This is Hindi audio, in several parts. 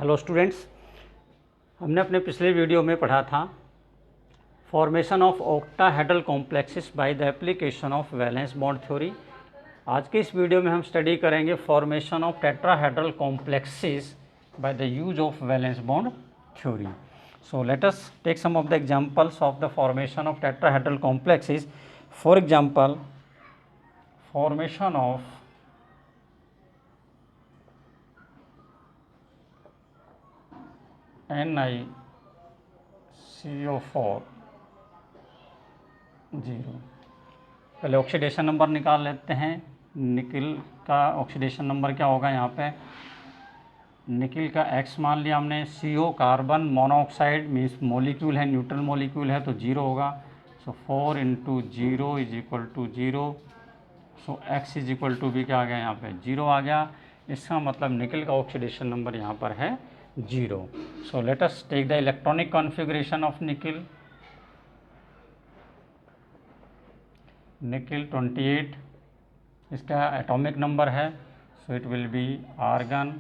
हेलो स्टूडेंट्स, हमने अपने पिछले वीडियो में पढ़ा था formation of octahedral complexes by the application of valence bond theory. आज के इस वीडियो में हम स्टडी करेंगे formation of tetrahedral complexes by the use of valence bond theory. So let us take some of the examples of the formation of tetrahedral complexes. For example, formation of NiCO4 0। पहले ऑक्सीडेशन नंबर निकाल लेते हैं। निकिल का ऑक्सीडेशन नंबर क्या होगा? यहाँ पे निकिल का X मान लिया हमने। CO carbon monoxide means molecule है, न्यूट्रल मॉलिक्यूल है तो 0 होगा। सो 4 × 0 = 0। सो X = भी क्या आ गया? यहाँ पे 0 आ गया। इसका मतलब निकिल का ऑक्सीडेशन नंबर यहाँ पर है 0। So let us take the electronic configuration of nickel. Nickel 28 इसका एटॉमिक नंबर है, so it will be argon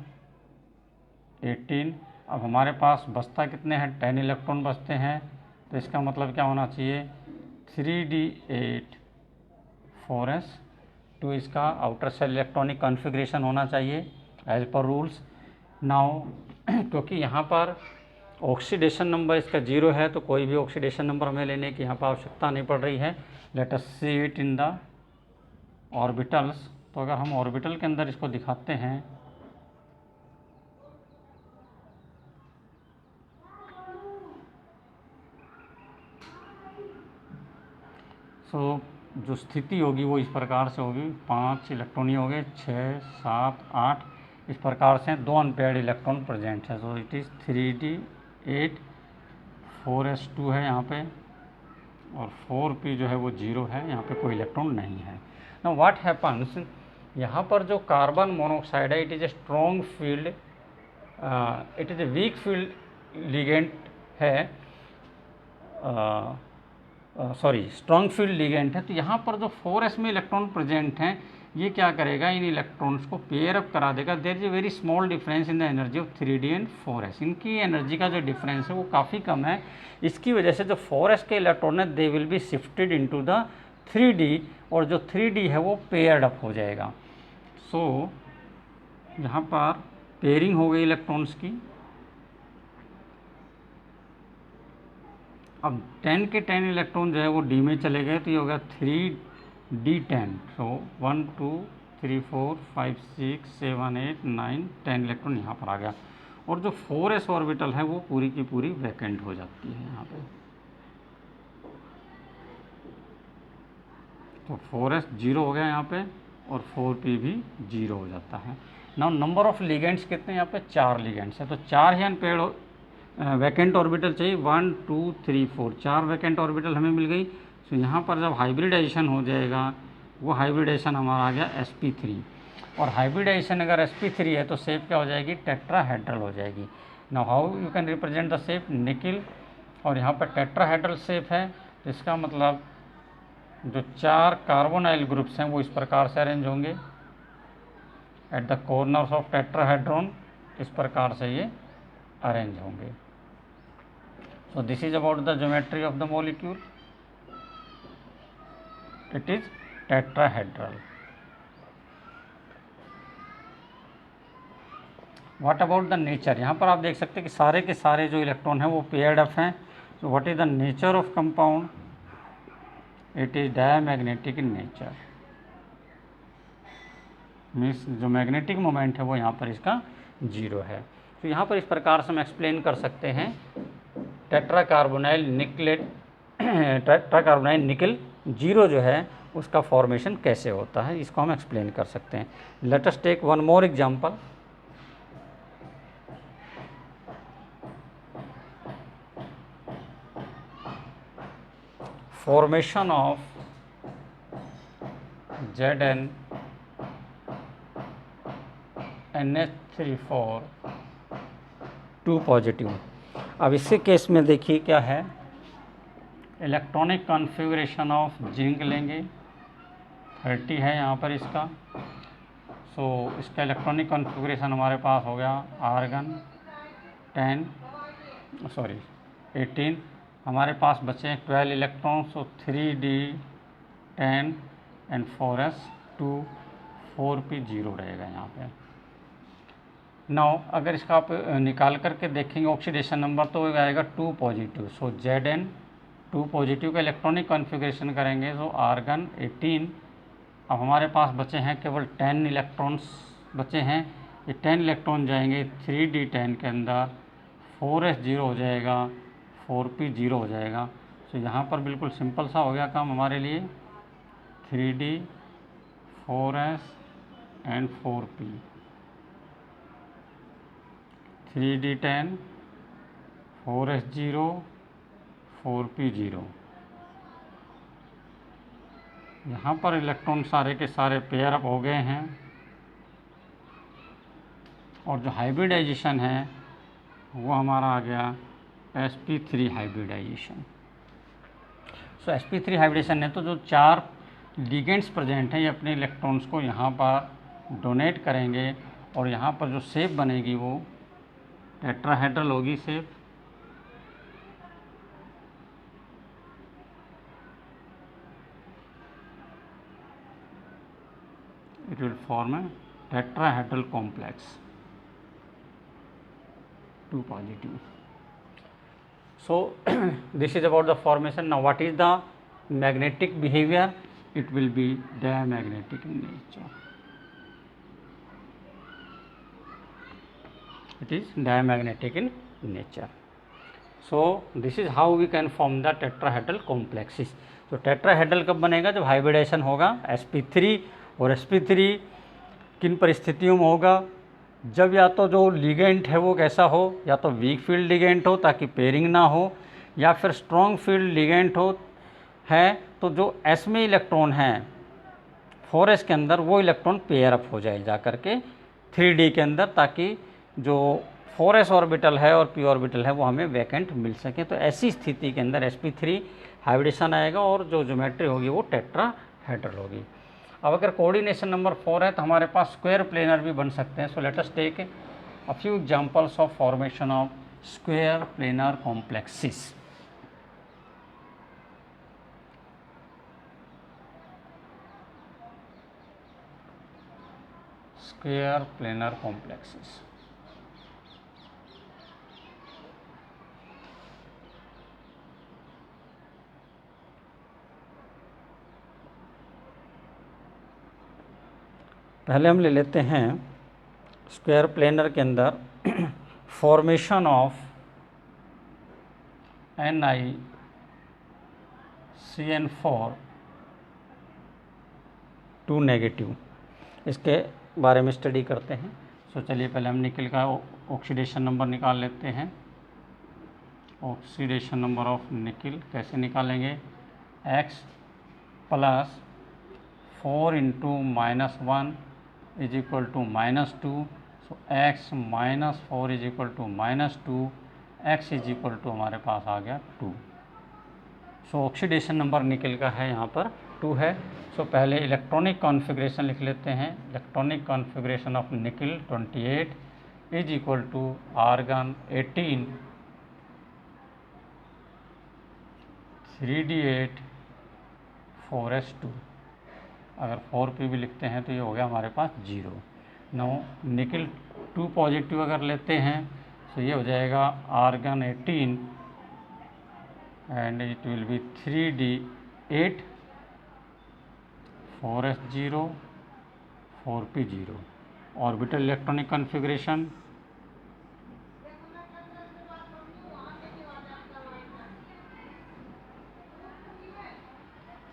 18। अब हमारे पास बचता कितने हैं? 10 इलेक्ट्रॉन बचते हैं, तो इसका मतलब क्या होना चाहिए? 3d8 4s। तो इसका आउटर सेल इलेक्ट्रॉनिक कॉन्फ़िगरेशन होना चाहिए एज पर रूल्स। नाउ क्योंकि यहाँ पर ऑक्सीडेशन नंबर इसका 0 है तो कोई भी ऑक्सीडेशन नंबर हमें लेने की यहाँ पर आवश्यकता नहीं पड़ रही है। Late us see it in the orbitals. तो अगर हम ऑर्बिटल के अंदर इसको दिखाते हैं जो स्थिति होगी वो इस प्रकार से होगी। 5 इलेक्ट्रॉन ही हो गए, 6 7 8 इस प्रकार से 2 अनपेयर्ड इलेक्ट्रॉन प्रेजेंट है। So it is 3d8 4s2 है यहाँ पे, और 4p जो है वो 0 है, यहाँ पे कोई इलेक्ट्रॉन नहीं है। नाउ व्हाट हैपन्स, यहाँ पर जो कार्बन मोनोऑक्साइड है it is a strong field, it is a weak field ligand है, सॉरी स्ट्रॉन्ग फील्ड लिगेंड है। तो यहाँ पर जो 4s में इलेक्ट्रॉन प्रेजेंट हैं ये क्या करेगा? इन इलेक्ट्रॉन्स को पेयर अप करा देगा। There is a very small difference in the energy of 3d and 4s। इनकी एनर्जी का जो डिफरेंस है वो काफ़ी कम है। इसकी वजह से जो 4s के इलेक्ट्रॉन है they will be shifted into the 3d, और जो 3d है वो पेयर्ड अप हो जाएगा। सो यहाँ पर पेयरिंग हो गई इलेक्ट्रॉन्स की। अब 10 के 10 इलेक्ट्रॉन जो है वो d में चले गए, तो ये होगा 3d10। सो 1 2 3 4 5 6 7 8 9 10 इलेक्ट्रॉन यहाँ पर आ गया, और जो 4s ऑर्बिटल है वो पूरी की पूरी वैकेंट हो जाती है यहाँ पे। तो 4s 0 हो गया यहाँ पे, और 4p भी 0 हो जाता है। नाउ नंबर ऑफ लिगेंड्स कितने? यहाँ पे 4 लिगेंड्स है, तो 4 ही अनपेयर्ड वैकेंट ऑर्बिटल चाहिए। 1 2 3 4 4 वैकेंट ऑर्बिटल हमें मिल गई। तो यहाँ पर जब हाइब्रिडाइजेशन हो जाएगा, वो हाइब्रिडाइजेशन हमारा आ गया sp3, और हाइब्रिडाइजेशन अगर sp3 है तो शेप क्या हो जाएगी? टेट्राहेड्रल हो जाएगी। Now how you can represent the shape? Nickel, और यहाँ पर टेट्राहेड्रल शेप है, तो इसका मतलब जो 4 कार्बोनाइल ग्रुप्स हैं वो इस प्रकार से अरेंज होंगे at the corners of tetrahedron. इस प्रकार से ये अरेंज होंगे। So this is about the geometry of the molecule. It is tetrahedral. What about the nature? यहाँ पर आप देख सकते हैं कि सारे के सारे जो इलेक्ट्रॉन हैं वो पेयर्ड अप हैं। So what is the nature of compound? It is diamagnetic in nature. Means जो मैग्नेटिक मोमेंट है वो यहाँ पर इसका 0 है। तो यहाँ पर इस प्रकार से हम एक्सप्लेन कर सकते हैं टेट्राकार्बोनाइल निकल 0 जो है उसका फॉर्मेशन कैसे होता है, इसको हम एक्सप्लेन कर सकते हैं। Let us take one more example. Formation of Zn NH3 2 positive. अब इसके केस में देखिए क्या है, इलेक्ट्रॉनिक कॉन्फ़िगरेशन ऑफ जिंक लेंगे, 30 है यहाँ पर इसका। सो इसका इलेक्ट्रॉनिक कॉन्फ़िगरेशन हमारे पास हो गया आर्गन 10 सॉरी 18, हमारे पास बचे हैं 12 electron, so 3d 10 and 4s 2, 4p 0 रहेगा यहाँ पे। नाउ अगर इसका आप निकाल करके देखेंगे ऑक्सीडेशन नंबर तो आएगा 2 पॉजिटिव, सो Zn 2 पॉजिटिव का इलेक्ट्रॉनिक कॉन्फ़िगरेशन करेंगे, सो आर्गन 18। अब हमारे पास बचे हैं केवल 10 इलेक्ट्रॉन्स बचे हैं, ये 10 इलेक्ट्रॉन जाएंगे 3d10 के अंदर, 4s 0 हो जाएगा, 4p 0 हो जाएगा। तो यहाँ पर बिल्कुल सिंपल सा हो गया काम हमारे लिए, 3d 4s and 4p, 3d10 4s 0 4p 0। यहाँ पर इलेक्ट्रॉन सारे के सारे पेयर अप हो गए हैं, और जो हाइब्रिडाइजेशन है वो हमारा आ गया sp3 हाइब्रिडाइजेशन। सो sp3 हाइब्रिडेशन है तो जो 4 लिगेंड्स प्रेजेंट हैं ये अपने इलेक्ट्रॉन्स को यहाँ पर डोनेट करेंगे, और यहाँ पर जो शेप बनेगी वो टेट्राहेड्रल होगी shape. It will form a tetrahedral complex, 2 positive. So this is about the formation. Now what is the magnetic behavior? It will be diamagnetic in nature. It is diamagnetic in nature. So this is how we can form the tetrahedral complexes. तो टेट्राहेड्रल कब बनेगा? जब हाइब्रिडेशन होगा sp3, और sp3 किन परिस्थितियों में होगा? जब या तो जो लिगेंड है वो कैसा हो, या तो वीक फील्ड लिगेंड हो ताकि पेयरिंग ना हो, या फिर स्ट्रॉन्ग फील्ड लिगेंड हो है तो जो s में इलेक्ट्रॉन हैं 4s के अंदर वो इलेक्ट्रॉन पेयर अप हो जाए जा करके 3d के अंदर, ताकि जो 4s ऑर्बिटल है और p ऑर्बिटल है वो हमें वैकेंट मिल सके। तो ऐसी स्थिति के अंदर sp3 हाइब्रिडेशन आएगा और जो ज्योमेट्री होगी वो टेट्राहेड्रल होगी। अब अगर कोऑर्डिनेशन नंबर 4 है तो हमारे पास स्क्वायर प्लेनर भी बन सकते हैं। So let us take a few examples of formation of square planar complexes. Square planar complexes, पहले हम ले लेते हैं स्क्वायर प्लेनर के अंदर फॉर्मेशन ऑफ NiCN4 2 नेगेटिव, इसके बारे में स्टडी करते हैं। सो चलिए पहले हम निकल का ऑक्सीडेशन नंबर निकाल लेते हैं। ऑक्सीडेशन नंबर ऑफ निकल कैसे निकालेंगे? x plus 4 into -1 is equal to -2, so x minus 4 is equal to -2, x is equal to हमारे पास आ गया 2। सो ऑक्सीडेशन नंबर निकल का है यहाँ पर 2 है। सो पहले इलेक्ट्रॉनिक कॉन्फ़िगरेशन लिख लेते हैं। इलेक्ट्रॉनिक कॉन्फ़िगरेशन ऑफ निकल 28 is equal to argon 18 3d8 4s2। अगर 4p भी लिखते हैं तो ये हो गया हमारे पास 0। नो निकल 2 पॉजिटिव अगर लेते हैं तो ये हो जाएगा argon 18 and it will be 3d8 4s0 4p0। Orbital electronic configuration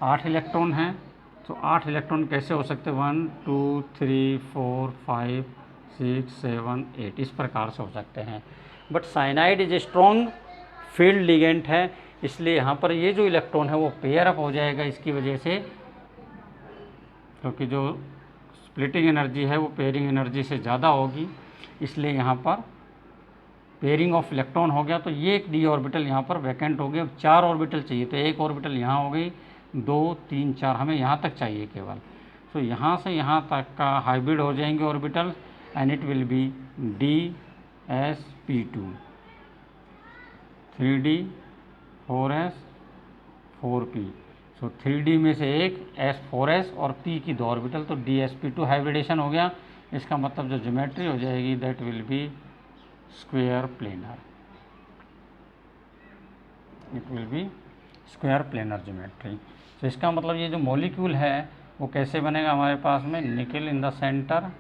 आठ इलेक्ट्रॉन हैं, तो 8 इलेक्ट्रॉन कैसे हो सकते हैं? 1 2 3 4 5 6 7 8 इस प्रकार से हो सकते हैं। But cyanide is a strong field ligand है, इसलिए यहाँ पर ये जो इलेक्ट्रॉन है वो पेयर अप हो जाएगा इसकी वजह से, क्योंकि जो स्प्लिटिंग एनर्जी है वो पेयरिंग एनर्जी से ज़्यादा होगी, इसलिए यहाँ पर पेयरिंग ऑफ इलेक्ट्रॉन हो गया। तो ये एक डी ऑर्बिटल यहाँ पर वैकेंट हो गया। 4 ऑर्बिटल चाहिए, तो एक ऑर्बिटल यहाँ हो गई, 2 3 4 हमें यहाँ तक चाहिए केवल। तो यहाँ से यहाँ तक का हाइब्रिड हो जाएंगे orbital and it will B dsp2। 3D 4s 4p। So 3D में से एक s 4s और p की 2 ऑर्बिटल, तो dsp2 हाइब्रिडेशन हो गया। इसका मतलब जो ज्योमेट्री हो जाएगी that will be square planar, it will be square planar geometry. तो इसका मतलब ये जो मॉलिक्यूल है वो कैसे बनेगा हमारे पास में, nickel in the centre,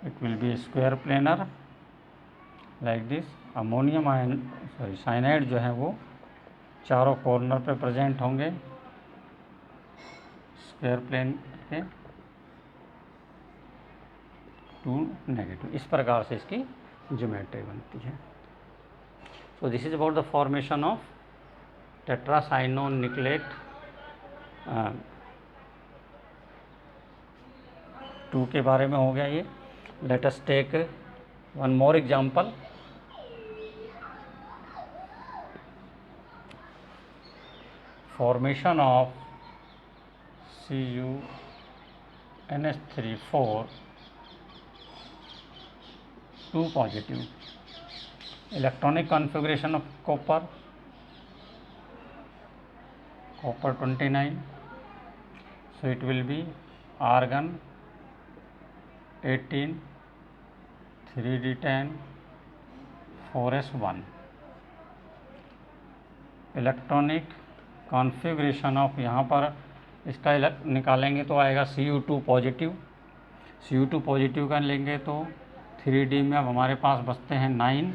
it will be square planar like this. Ammonium ion cyanide जो है वो चारों कॉर्नर पे प्रेजेंट होंगे स्क्वायर प्लेन के, टू नेगेटिव। इस प्रकार से इसकी ज्योमेट्री बनती है। So this is about the formation of tetracyanonickelate 2 के बारे में हो गया ये। Let us take one more example. Formation of CuNH3 4 2 positive. Electronic configuration of copper 29, so it will be argon 18 3d10 4s1। Electronic configuration of, यहाँ पर इसका निकालेंगे तो आएगा Cu2 पॉजिटिव। Cu2 पॉजिटिव का लेंगे तो 3D में अब हमारे पास बचते हैं 9,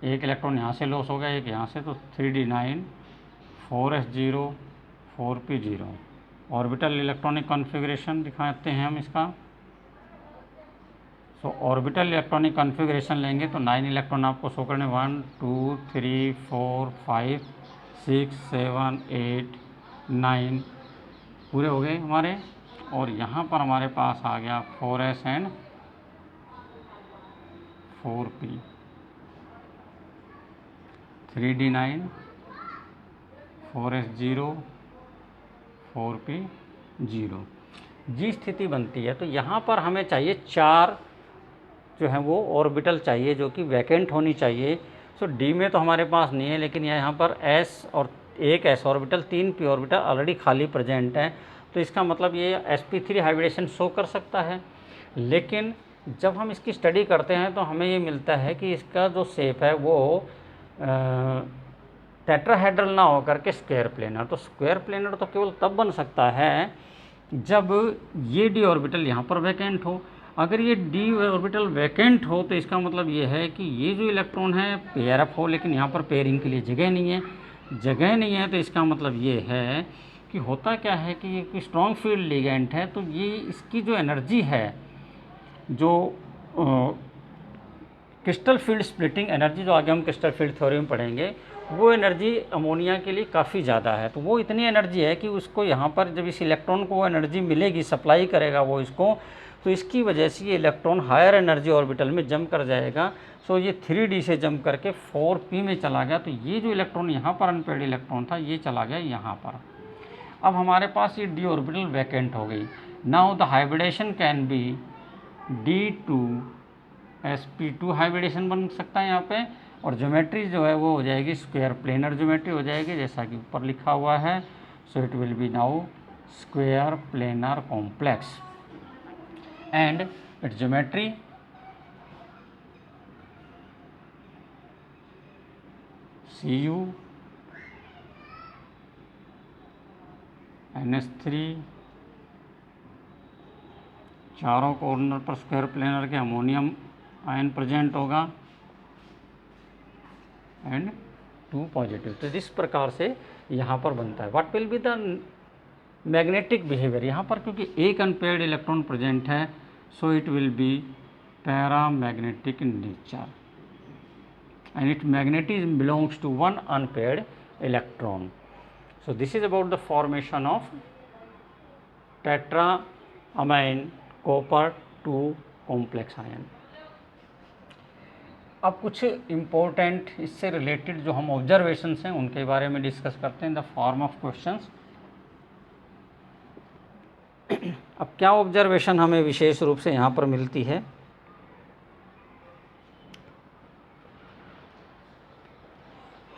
एक इलेक्ट्रॉन यहाँ से लॉस हो गया, एक यहाँ से, तो 3D 9 4s0 4p0। Orbital electronic configuration दिखाते हैं हम इसका। सो ऑर्बिटल इलेक्ट्रॉनिक कॉन्फ़िगरेशन लेंगे तो 9 इलेक्ट्रॉन आपको शो करने, 1 2 3 4 5 6 7 8 9 पूरे हो गए हमारे। और यहाँ पर हमारे पास आ गया 4s and 4p, 3d 9 4s0 4p0 जी स्थिति बनती है। तो यहाँ पर हमें चाहिए 4 जो है वो ऑर्बिटल चाहिए जो कि वैकेंट होनी चाहिए। सो डी में तो हमारे पास नहीं है, लेकिन यहाँ पर s और एक s orbital 3 p orbital already खाली प्रेजेंट है। तो इसका मतलब ये sp3 हाइब्रिडेशन शो कर सकता है। लेकिन जब हम इसकी स्टडी करते हैं तो हमें ये मिलता है कि इसका जो शेप है वो टेट्राहेड्रल ना होकर के स्क्वायर प्लेनर। तो स्क्वायर प्लेनर तो केवल तब बन सकता है जब ये डी ऑर्बिटल यहाँ पर वैकेंट हो। अगर ये डी ऑर्बिटल वैकेंट हो तो इसका मतलब ये है कि ये जो इलेक्ट्रॉन है पेयर अप हो, लेकिन यहाँ पर पेयरिंग के लिए जगह नहीं है। जगह नहीं है तो इसका मतलब ये है कि होता क्या है कि ये स्ट्रॉन्ग फील्ड लिगेंड है, तो ये इसकी जो एनर्जी है, जो क्रिस्टल फील्ड स्प्लिटिंग एनर्जी, जो आगे हम क्रिस्टल फील्ड थ्योरी में पढ़ेंगे, वो एनर्जी अमोनिया के लिए काफ़ी ज़्यादा है। तो वो इतनी एनर्जी है कि उसको यहाँ पर जब इस इलेक्ट्रॉन को वो एनर्जी मिलेगी, सप्लाई करेगा वो इसको, तो इसकी वजह से ये इलेक्ट्रॉन हायर एनर्जी ऑर्बिटल में जंप कर जाएगा। सो ये 3D से जंप करके 4p में चला गया। तो ये जो इलेक्ट्रॉन यहाँ पर अनपेयर्ड इलेक्ट्रॉन था ये चला गया यहाँ पर। अब हमारे पास ये डी ऑर्बिटल वैकेंट हो गई। Now the hybridisation can be D2sp2 hybridisation बन सकता है यहाँ पे। और ज्योमेट्री जो है वो हो जाएगी स्क्वायर प्लेनर ज्योमेट्री हो जाएगी, जैसा कि ऊपर लिखा हुआ है। So it will B now square planar complex and it's geometry CuNH3, चारों कॉर्नर पर स्क्वायर प्लेनर के अमोनियम आयन प्रेजेंट होगा एंड 2 पॉजिटिव। तो इस प्रकार से यहाँ पर बनता है। What will be the magnetic behaviour, यहाँ पर क्योंकि एक अनपेयर्ड इलेक्ट्रॉन प्रेजेंट है, so it will B paramagnetic in nature and its magnetism belongs to one unpaired electron. So this is about the formation of tetraamine copper 2 complex ion. अब कुछ इम्पोर्टेंट इससे रिलेटेड जो हम ऑब्जर्वेशंस हैं उनके बारे में डिस्कस करते हैं द फॉर्म ऑफ क्वेश्चंस। अब क्या ऑब्जर्वेशन हमें विशेष रूप से यहाँ पर मिलती है,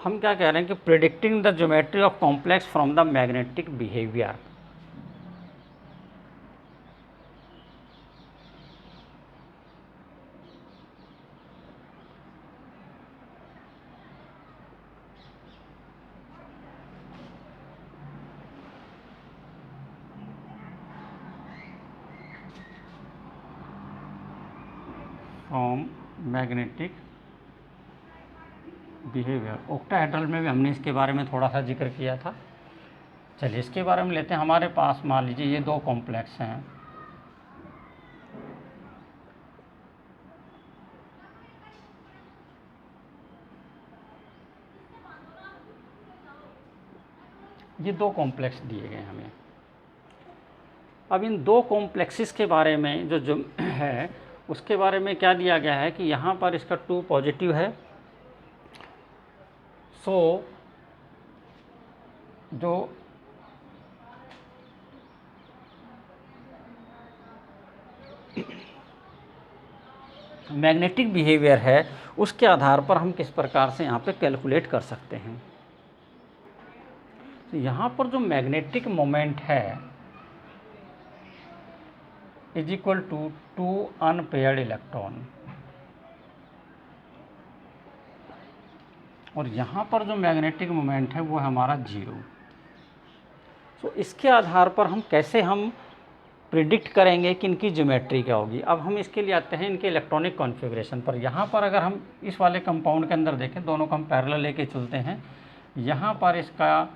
हम क्या कह रहे हैं कि predicting the geometry of complex from the magnetic behaviour. From magnetic behaviour, octahedral में भी हमने इसके बारे में थोड़ा सा जिक्र किया था। चलिए इसके बारे में लेते हैं। हमारे पास मान लीजिए ये दो कॉम्प्लेक्स हैं, ये दो कॉम्प्लेक्स दिए गए हमें। अब इन दो कॉम्प्लेक्सेस के बारे में जो है उसके बारे में क्या दिया गया है कि यहाँ पर इसका 2 पॉजिटिव है, सो जो मैग्नेटिक बिहेवियर है उसके आधार पर हम किस प्रकार से यहाँ पे कैलकुलेट कर सकते हैं। तो यहाँ पर जो मैग्नेटिक मोमेंट है is equal to 2 unpaired electron, और यहाँ पर जो मैग्नेटिक मोमेंट है वो है हमारा 0। तो इसके आधार पर हम कैसे हम प्रिडिक्ट करेंगे कि इनकी ज्योमेट्री क्या होगी। अब हम इसके लिए आते हैं इनके इलेक्ट्रॉनिक कॉन्फ़िगरेशन पर। यहाँ पर अगर हम इस वाले कंपाउंड के अंदर देखें, दोनों को हम पैरेलल लेके चलते हैं, यहाँ पर इसका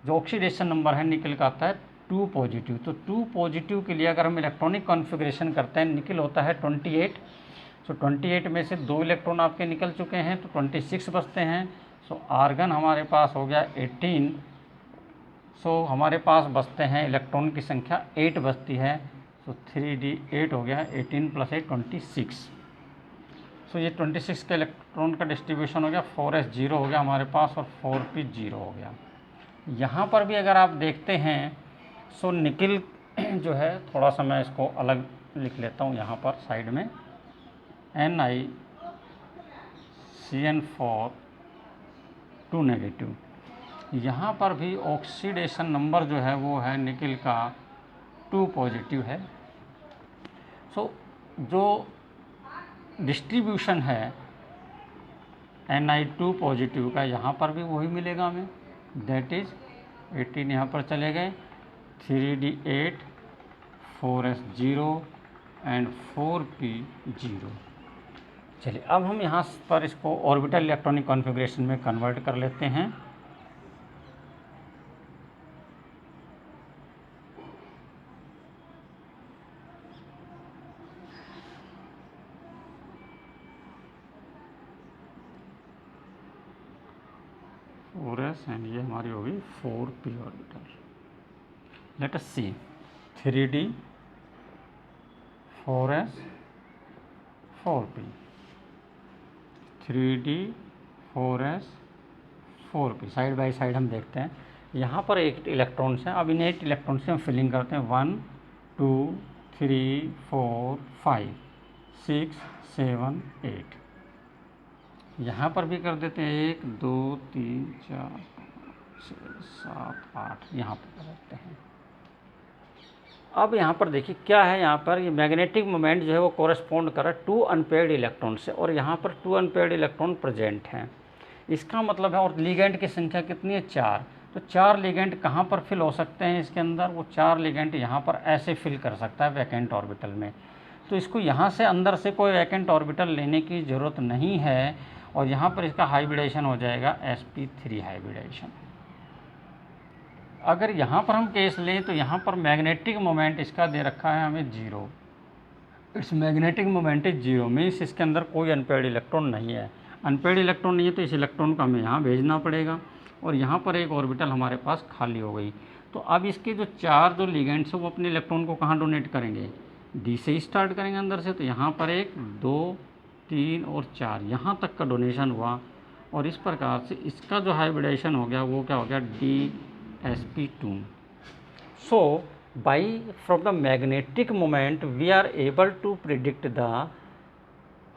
जो ऑक्सीडेशन नंबर है निकल का आता है 2 पॉजिटिव। तो 2 पॉजिटिव के लिए अगर हम इलेक्ट्रॉनिक कॉन्फ़िगरेशन करते हैं, निकल होता है 28। सो 28 में से 2 इलेक्ट्रॉन आपके निकल चुके हैं तो 26 बचते हैं। सो आर्गन हमारे पास हो गया 18। सो हमारे पास बचते हैं इलेक्ट्रॉन की संख्या 8 बचती है। सो 3d8 हो गया, 18 + 8 26। सो ये 26 का इलेक्ट्रॉन का डिस्ट्रीब्यूशन हो गया, 4s 0 हो गया हमारे पास और 4p 0 हो गया। यहाँ पर भी अगर आप देखते हैं सो निकिल जो है, थोड़ा सा मैं इसको अलग लिख लेता हूँ यहाँ पर साइड में, NiCN4 2 नेगेटिव। यहाँ पर भी ऑक्सीडेशन नंबर जो है वो है निकिल का 2 पॉजिटिव है। सो जो डिस्ट्रीब्यूशन है Ni2 पॉजिटिव का यहाँ पर भी वही मिलेगा हमें, दैट इज़ 18 यहाँ पर चले गए, 3d8, 4s 0 एंड 4p 0। चलिए अब हम यहाँ पर इसको ऑर्बिटल इलेक्ट्रॉनिक कॉन्फ़िगरेशन में कन्वर्ट कर लेते हैं। एंड ये हमारी होगी 4p orbital. Let us see 3d 4s 4p, 3d 4s 4p, side by side हम देखते हैं। यहाँ पर 8 इलेक्ट्रॉन्स हैं। अब इन 8 इलेक्ट्रॉन से हम फिलिंग करते हैं 1 2 3 4 5 6 7 8। यहाँ पर भी कर देते हैं 1 2 3 4 6 7 8, यहाँ पर कर देते हैं। अब यहाँ पर देखिए क्या है, यहाँ पर ये मैग्नेटिक मोमेंट जो है वो कोरेस्पॉन्ड कर रहा है 2 अनपेयर्ड इलेक्ट्रॉन से, और यहाँ पर 2 अनपेयर्ड इलेक्ट्रॉन प्रेजेंट हैं। इसका मतलब है, और लिगेंड की संख्या कितनी है 4। तो 4 लिगेंड कहाँ पर फिल हो सकते हैं इसके अंदर, वो 4 लिगेंड यहाँ पर ऐसे फिल कर सकता है वैकेंट ऑर्बिटल में। तो इसको यहाँ से अंदर से कोई वैकेंट ऑर्बिटल लेने की ज़रूरत नहीं है, और यहाँ पर इसका हाइब्रिडेशन हो जाएगा sp3 हाइब्रिडेशन। अगर यहाँ पर हम केस लें तो यहाँ पर मैग्नेटिक मोमेंट इसका दे रखा है हमें 0। It's magnetic moment is 0, means इसके अंदर कोई अनपेयर्ड इलेक्ट्रॉन नहीं है। अनपेयर्ड इलेक्ट्रॉन नहीं है तो इस इलेक्ट्रॉन को हमें यहाँ भेजना पड़ेगा, और यहाँ पर एक ऑर्बिटल हमारे पास खाली हो गई। तो अब इसके जो 4 जो लिगेंड्स हैं वो अपने इलेक्ट्रॉन को कहाँ डोनेट करेंगे, डी से ही स्टार्ट करेंगे अंदर से। तो यहाँ पर 1 2 3 और 4 यहाँ तक का डोनेशन हुआ, और इस प्रकार से इसका जो हाइब्रिडेशन हो गया वो क्या हो गया, DsP2। So by from the magnetic moment we are able to predict the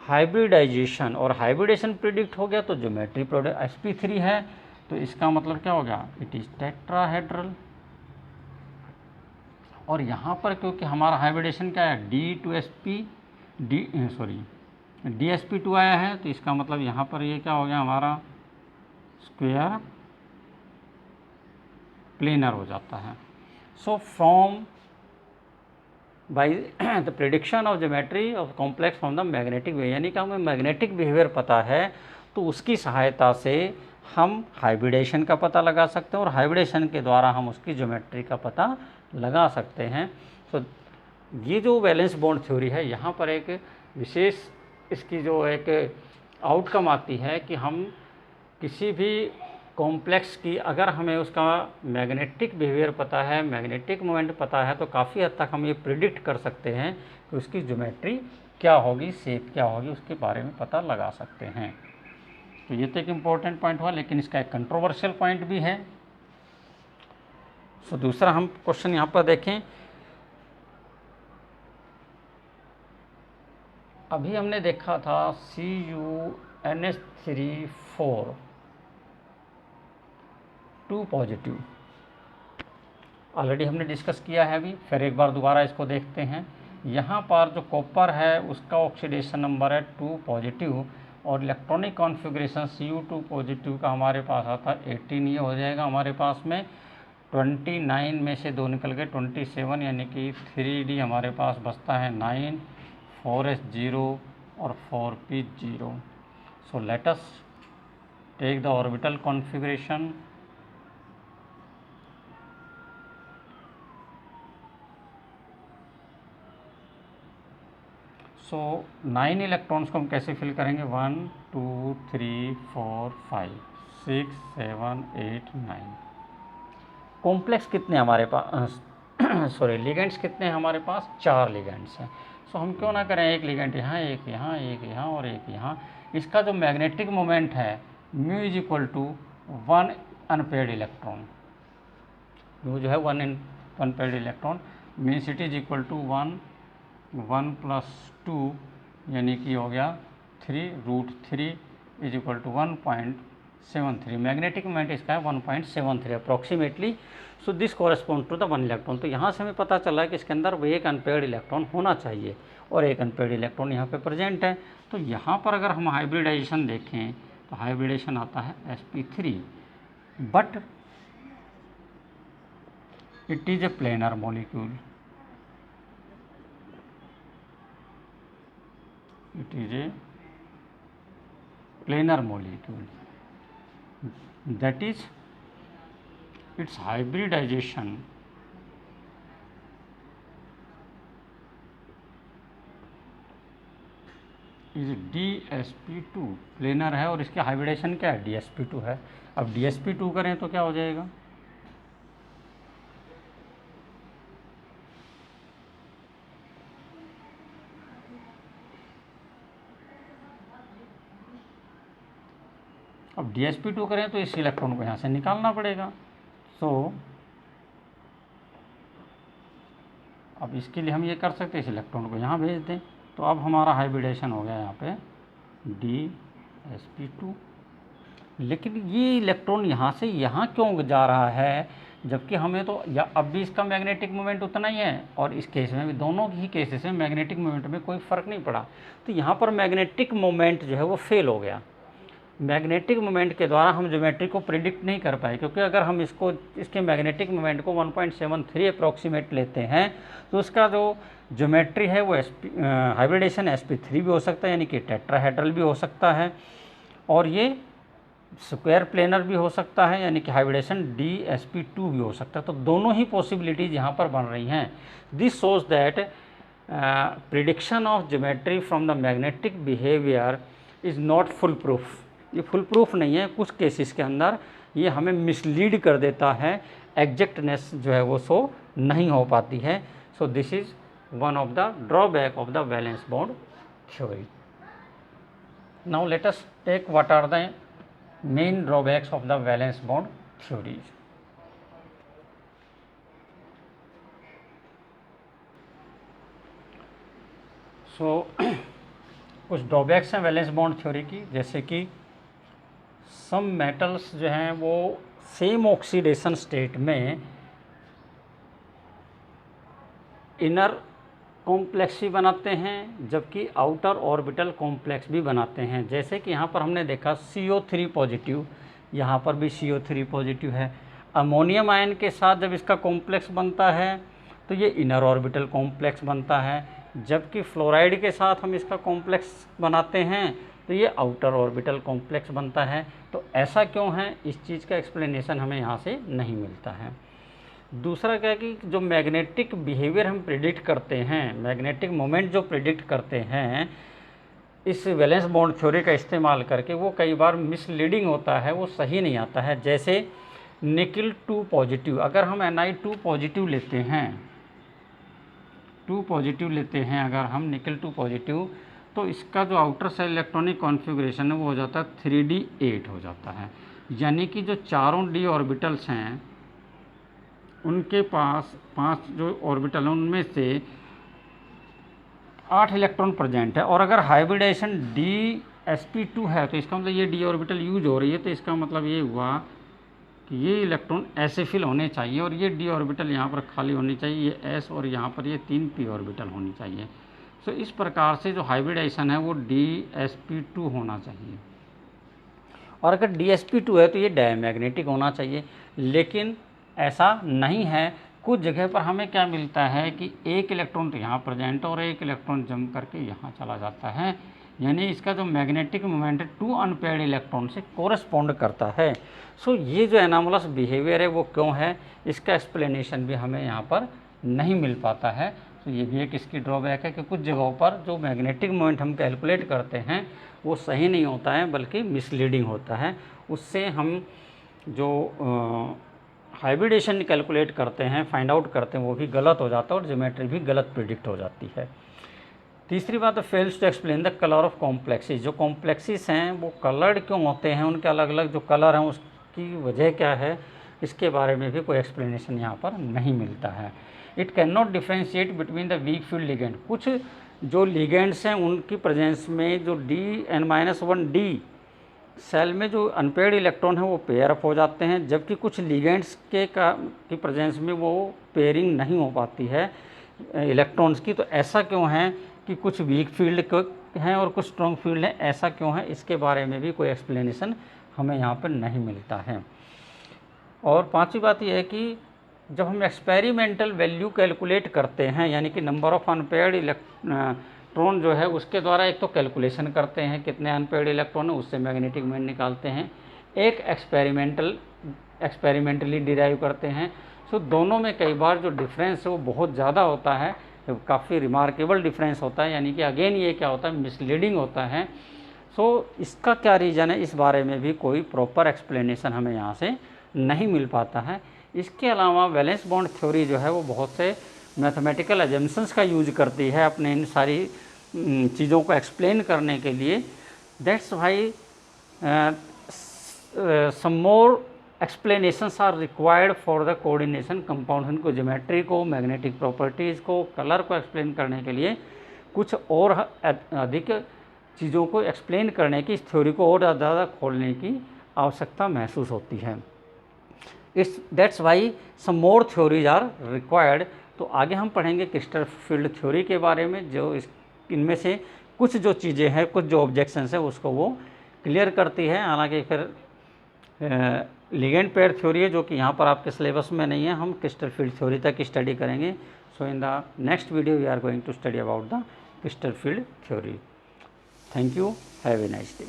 hybridisation, और हाइब्रिडेशन प्रिडिक्ट हो गया तो ज्योमेट्री प्रोडक्ट sp3 है, तो इसका मतलब क्या हो गया, इट इज़ टेट्राहेड्रल। और यहाँ पर क्योंकि हमारा हाइब्रिडेशन क्या है, D2sp DsP2 आया है, तो इसका मतलब यहाँ पर ये क्या हो गया, हमारा स्क्वायर प्लेनर हो जाता है। So from by the prediction of geometry of complex from the magnetic behaviour, यानी कि हमें मैग्नेटिक बिहेवियर पता है तो उसकी सहायता से हम हाइब्रिडेशन का पता लगा सकते हैं, और हाइब्रिडेशन के द्वारा हम उसकी ज्योमेट्री का पता लगा सकते हैं। तो ये जो वैलेंस बॉन्ड थ्योरी है, यहाँ पर एक विशेष इसकी जो एक आउटकम आती है कि हम किसी भी कॉम्प्लेक्स की अगर हमें उसका मैग्नेटिक बिहेवियर पता है, मैग्नेटिक मोमेंट पता है, तो काफ़ी हद तक हम ये प्रिडिक्ट कर सकते हैं कि उसकी ज्योमेट्री क्या होगी, शेप क्या होगी, उसके बारे में पता लगा सकते हैं। तो ये तो एक इम्पोर्टेंट पॉइंट हुआ, लेकिन इसका एक कंट्रोवर्शियल पॉइंट भी है। सो दूसरा हम क्वेश्चन यहाँ पर देखें, अभी हमने देखा था CuNH3 2 पॉजिटिव, ऑलरेडी हमने डिस्कस किया है अभी, फिर एक बार दोबारा इसको देखते हैं। यहाँ पर जो कॉपर है उसका ऑक्सीडेशन नंबर है 2 पॉजिटिव, और इलेक्ट्रॉनिक कॉन्फ़िगरेशन Cu2 पॉजिटिव का हमारे पास आता है 18, ये हो जाएगा हमारे पास में 29 में से 2 निकल गए 27, यानी कि 3D हमारे पास बचता है 9, 4s0 और 4p0। So let us take the orbital configuration. So 9 electrons को हम कैसे फिल करेंगे, 1 2 3 4 5 6 7 8 9। कॉम्प्लेक्स कितने हमारे पास सॉरी लिगेंड्स कितने हैं हमारे पास, 4 लिगेंड्स हैं। सो हम क्यों ना करें, एक लिगेंड यहाँ, एक यहाँ, एक यहाँ और एक यहाँ। इसका जो मैग्नेटिक मोमेंट है mu is equal to 1 unpaired electron, mu जो है 1 unpaired electron means it is equal to 1 + 2, यानी कि हो गया 3√3 is equal to 1.73। Magnetic moment इसका है 1.73 approximately. So this correspond to the 1 electron. तो यहाँ से हमें पता चला है कि इसके अंदर वो एक अनपेयर्ड इलेक्ट्रॉन होना चाहिए, और एक अनपेयर्ड इलेक्ट्रॉन यहाँ पे प्रेजेंट है। तो यहाँ पर अगर हम हाइब्रिडाइजेशन देखें तो हाइब्रिडेशन आता है sp3, but it is a planar molecule, it is a planar molecule, that is its hybridization is DsP2, planar है, और इसके हाइब्रिडेशन क्या है, DsP2 है। अब DsP2 करें तो क्या हो जाएगा, अब DsP2 करें तो इस इलेक्ट्रॉन को यहाँ से निकालना पड़ेगा। सो अब इसके लिए हम ये कर सकते हैं, इस इलेक्ट्रॉन को यहाँ भेज दें, तो अब हमारा हाइब्रिडेशन हो गया यहाँ पे DsP2। लेकिन ये इलेक्ट्रॉन यहाँ से यहाँ क्यों जा रहा है, जबकि हमें तो या अब भी इसका मैग्नेटिक मोमेंट उतना ही है, और इस केस में भी, दोनों ही केसेस में मैग्नेटिक मोमेंट में कोई फ़र्क नहीं पड़ा। तो यहाँ पर मैग्नेटिक मोमेंट जो है वो फेल हो गया। मैग्नेटिक मोमेंट के द्वारा हम ज्योमेट्री को प्रिडिक्ट नहीं कर पाए, क्योंकि अगर हम इसके मैग्नेटिक मोमेंट को 1.73 अप्रॉक्सीमेट लेते हैं तो उसका जो ज्योमेट्री है वो हाइब्रिडेशन sp3 भी हो सकता है, यानी कि टेट्राहेड्रल भी हो सकता है, और ये स्क्वायर प्लेनर भी हो सकता है, यानी कि हाइब्रिडेशन DsP2 भी हो सकता है। तो दोनों ही पॉसिबिलिटीज़ यहाँ पर बन रही हैं। This shows that prediction of geometry from the magnetic behaviour is not full proof. ये फुल प्रूफ नहीं है, कुछ केसेस के अंदर ये हमें मिसलीड कर देता है, एग्जैक्टनेस जो है वो शो नहीं हो पाती है। So this is one of the drawback of the valence bond theory. Now let us take what are the main drawbacks of the valence bond theories. So कुछ ड्रॉबैक्स हैं वैलेंस बॉन्ड थ्योरी की, जैसे कि सम मेटल्स जो हैं वो सेम ऑक्सीडेशन स्टेट में इनर कॉम्प्लेक्स भी बनाते हैं जबकि आउटर ऑर्बिटल कॉम्प्लेक्स भी बनाते हैं। जैसे कि यहाँ पर हमने देखा CO3 पॉजिटिव, यहाँ पर भी CO3 पॉजिटिव है। अमोनियम आयन के साथ जब इसका कॉम्प्लेक्स बनता है तो ये इनर ऑर्बिटल कॉम्प्लेक्स बनता है, जबकि फ्लोराइड के साथ हम इसका कॉम्प्लेक्स बनाते हैं तो ये आउटर ऑर्बिटल कॉम्प्लेक्स बनता है। तो ऐसा क्यों है, इस चीज़ का एक्सप्लेनेशन हमें यहाँ से नहीं मिलता है। दूसरा क्या है कि जो मैग्नेटिक बिहेवियर हम प्रिडिक्ट करते हैं, मैग्नेटिक मोमेंट जो प्रिडिक्ट करते हैं इस वैलेंस बॉन्ड थ्योरी का इस्तेमाल करके, वो कई बार मिसलीडिंग होता है, वो सही नहीं आता है। जैसे निकल 2 पॉजिटिव, अगर हम Ni2 पॉजिटिव लेते हैं, 2 पॉजिटिव लेते हैं अगर हम निकल 2 पॉजिटिव, तो इसका जो आउटर सेल इलेक्ट्रॉनिक कॉन्फ़िगरेशन है वो हो जाता है 3d8 हो जाता है। यानी कि जो चारों d ऑर्बिटल्स हैं उनके पास 5 जो ऑर्बिटल हैं उनमें से 8 इलेक्ट्रॉन प्रेजेंट है। और अगर हाइब्रिडेशन DsP2 है तो इसका मतलब ये d ऑर्बिटल यूज हो रही है, तो इसका मतलब ये हुआ कि ये इलेक्ट्रॉन ऐसे फिल होने चाहिए और ये d ऑर्बिटल यहाँ पर खाली होनी चाहिए, ये s और यहाँ पर ये 3 p ऑर्बिटल होनी चाहिए। सो इस प्रकार से जो हाइब्रिडेशन है वो DsP2 होना चाहिए। और अगर DsP2 है तो ये डायमैग्नेटिक होना चाहिए, लेकिन ऐसा नहीं है। कुछ जगह पर हमें क्या मिलता है कि एक इलेक्ट्रॉन तो यहाँ प्रेजेंट और एक इलेक्ट्रॉन जंप करके यहाँ चला जाता है, यानी इसका जो मैग्नेटिक मोमेंट है 2 अनपेयर्ड इलेक्ट्रॉन से कोरस्पॉन्ड करता है। सो ये जो एनामलस बिहेवियर है वो क्यों है, इसका एक्सप्लेनेशन भी हमें यहाँ पर नहीं मिल पाता है। तो ये भी एक इसकी ड्रॉबैक है कि कुछ जगहों पर जो मैग्नेटिक मोमेंट हम कैलकुलेट करते हैं वो सही नहीं होता है बल्कि मिसलीडिंग होता है। उससे हम जो हाइब्रिडेशन कैलकुलेट करते हैं, फाइंड आउट करते हैं, वो भी गलत हो जाता है और ज्योमेट्री भी गलत प्रिडिक्ट हो जाती है। तीसरी बात है fails to explain the colour of complexes. जो कॉम्प्लेक्सेस हैं वो कलर्ड क्यों होते हैं, उनके अलग अलग जो कलर हैं उसकी वजह क्या है, इसके बारे में भी कोई एक्सप्लेनेशन यहाँ पर नहीं मिलता है। It can not differentiate between the weak field ligand. कुछ जो लिगेंड्स हैं उनकी प्रेजेंस में जो Dn-1d सेल में जो अनपेयर्ड इलेक्ट्रॉन है वो पेयर अप हो जाते हैं, जबकि कुछ लिगेंड्स की प्रेजेंस में वो पेयरिंग नहीं हो पाती है इलेक्ट्रॉन्स की। तो ऐसा क्यों है कि कुछ वीक फील्ड हैं और कुछ स्ट्रॉन्ग फील्ड हैं, ऐसा क्यों है, इसके बारे में भी कोई एक्सप्लेनेशन हमें यहाँ पर नहीं मिलता है। और पांचवी बात यह है कि जब हम एक्सपेरिमेंटल वैल्यू कैलकुलेट करते हैं, यानी कि नंबर ऑफ़ अनपेयर्ड इलेक्ट्रॉन जो है उसके द्वारा एक तो कैलकुलेशन करते हैं कितने अनपेयर्ड इलेक्ट्रॉन है, उससे मैग्नेटिक मोमेंट निकालते हैं, एक एक्सपेरिमेंटली डिराइव करते हैं। सो दोनों में कई बार जो डिफरेंस है वो बहुत ज़्यादा होता है, काफ़ी रिमार्केबल डिफरेंस होता है, यानी कि अगेन ये क्या होता है, मिसलीडिंग होता है। सो इसका क्या रीज़न है, इस बारे में भी कोई प्रॉपर एक्सप्लेनेशन हमें यहाँ से नहीं मिल पाता है। इसके अलावा वैलेंस बॉन्ड थ्योरी जो है वो बहुत से मैथमेटिकल एजम्पशंस का यूज करती है अपने इन सारी चीज़ों को एक्सप्लेन करने के लिए। That's why some more explanations are required for the coordination compound को, ज्योमेट्री को, मैग्नेटिक प्रॉपर्टीज़ को, कलर को एक्सप्लेन करने के लिए कुछ और अधिक चीज़ों को एक्सप्लेन करने की, इस थ्योरी को और ज़्यादा खोलने की आवश्यकता महसूस होती है। That's why some more theories are required. तो आगे हम पढ़ेंगे क्रिस्टल फील्ड थ्योरी के बारे में, जो इनमें से कुछ जो चीज़ें हैं, कुछ जो ऑब्जेक्शंस है उसको वो क्लियर करती है। हालांकि फिर लिगेंड पेयर थ्योरी है जो कि यहाँ पर आपके सिलेबस में नहीं है, हम क्रिस्टल फील्ड थ्योरी तक स्टडी करेंगे। So in the next video we are going to study about the crystal field theory. Thank you, have a nice day.